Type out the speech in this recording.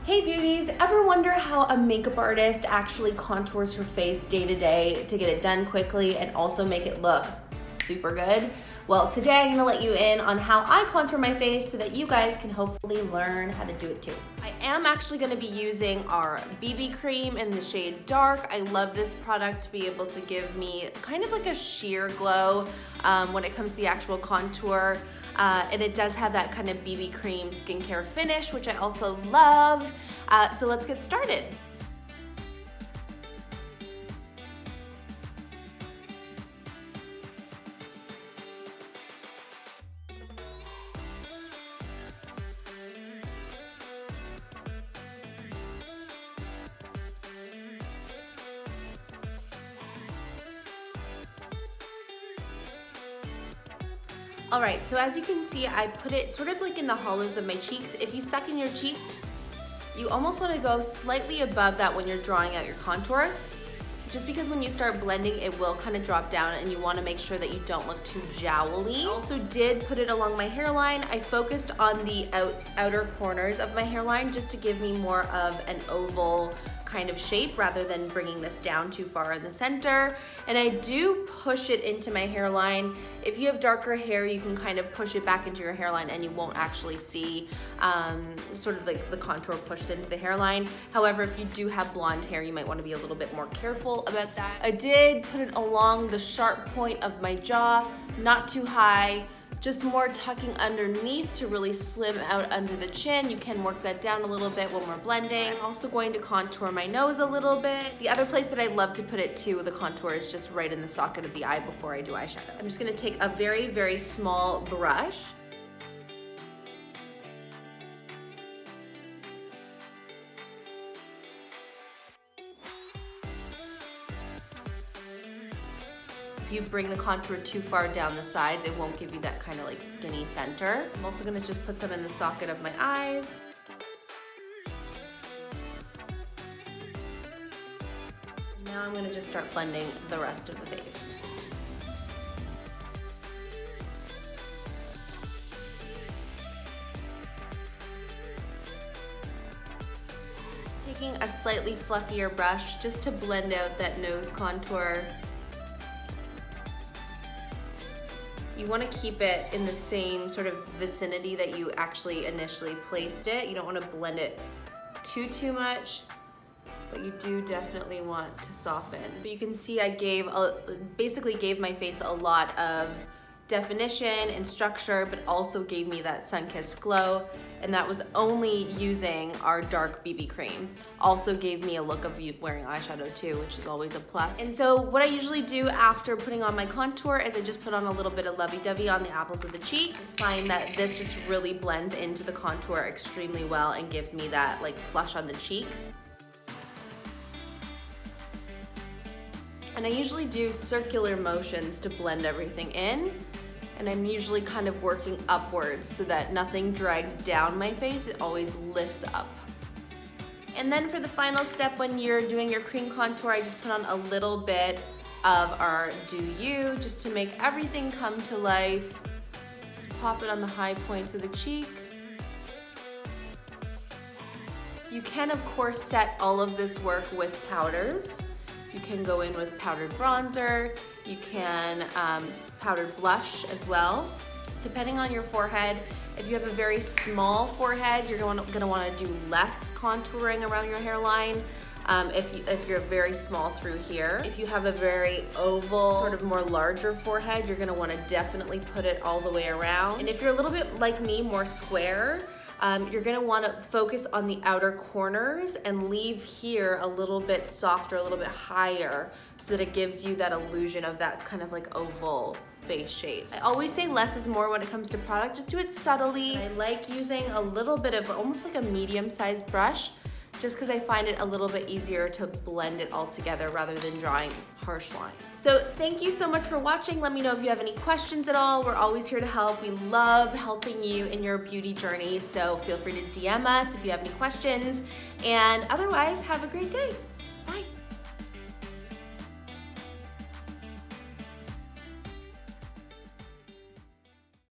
Hey beauties, ever wonder how a makeup artist actually contours her face day to day to get it done quickly and also make it look super good? Well, today I'm gonna let you in on how I contour my face so that you guys can hopefully learn how to do it too. I am actually gonna be using our BB cream in the shade Dark. I love this product to be able to give me kind of like a sheer glow when it comes to the actual contour. And it does have that kind of BB cream skincare finish, which I also love. So let's get started. All right, so as you can see, I put it sort of like in the hollows of my cheeks. If you suck in your cheeks, you almost want to go slightly above that when you're drawing out your contour, just because when you start blending, it will kind of drop down and you want to make sure that you don't look too jowly. I also did put it along my hairline. I focused on the outer corners of my hairline just to give me more of an oval kind of shape rather than bringing this down too far in the center. And I do push it into my hairline. If you have darker hair, you can kind of push it back into your hairline and you won't actually see sort of like the contour pushed into the hairline. However, if you do have blonde hair, you might want to be a little bit more careful about that. I did put it along the sharp point of my jaw, not too high, just more tucking underneath to really slim out under the chin. You can work that down a little bit when we're blending. I'm also going to contour my nose a little bit. The other place that I love to put it too, the contour, is just right in the socket of the eye before I do eyeshadow. I'm just gonna take a very, very small brush. If you bring the contour too far down the sides, it won't give you that kind of like skinny center. I'm also gonna just put some in the socket of my eyes. Now I'm gonna just start blending the rest of the face. Taking a slightly fluffier brush just to blend out that nose contour. You want to keep it in the same sort of vicinity that you actually initially placed it. You don't want to blend it too much, but you do definitely want to soften. But you can see I basically gave my face a lot of definition and structure, but also gave me that sun-kissed glow, and that was only using our dark BB cream. Also gave me a look of wearing eyeshadow too, which is always a plus. And so what I usually do after putting on my contour is I just put on a little bit of lovey-dovey on the apples of the cheeks. I find that this just really blends into the contour extremely well and gives me that like flush on the cheek. And I usually do circular motions to blend everything in. And I'm usually kind of working upwards so that nothing drags down my face, it always lifts up. And then for the final step, when you're doing your cream contour, I just put on a little bit of our Do You, just to make everything come to life. Just pop it on the high points of the cheek. You can, of course, set all of this work with powders. You can go in with powdered bronzer. You can powdered blush as well. Depending on your forehead, if you have a very small forehead, you're gonna wanna do less contouring around your hairline. If you're very small through here. If you have a very oval, sort of more larger forehead, you're gonna wanna definitely put it all the way around. And if you're a little bit like me, more square, you're gonna wanna focus on the outer corners and leave here a little bit softer, a little bit higher, so that it gives you that illusion of that kind of like oval face shape. I always say less is more when it comes to product. Just do it subtly. I like using a little bit of almost like a medium-sized brush, just because I find it a little bit easier to blend it all together rather than drawing harsh lines. So thank you so much for watching. Let me know if you have any questions at all. We're always here to help. We love helping you in your beauty journey, so feel free to DM us if you have any questions. And otherwise, have a great day.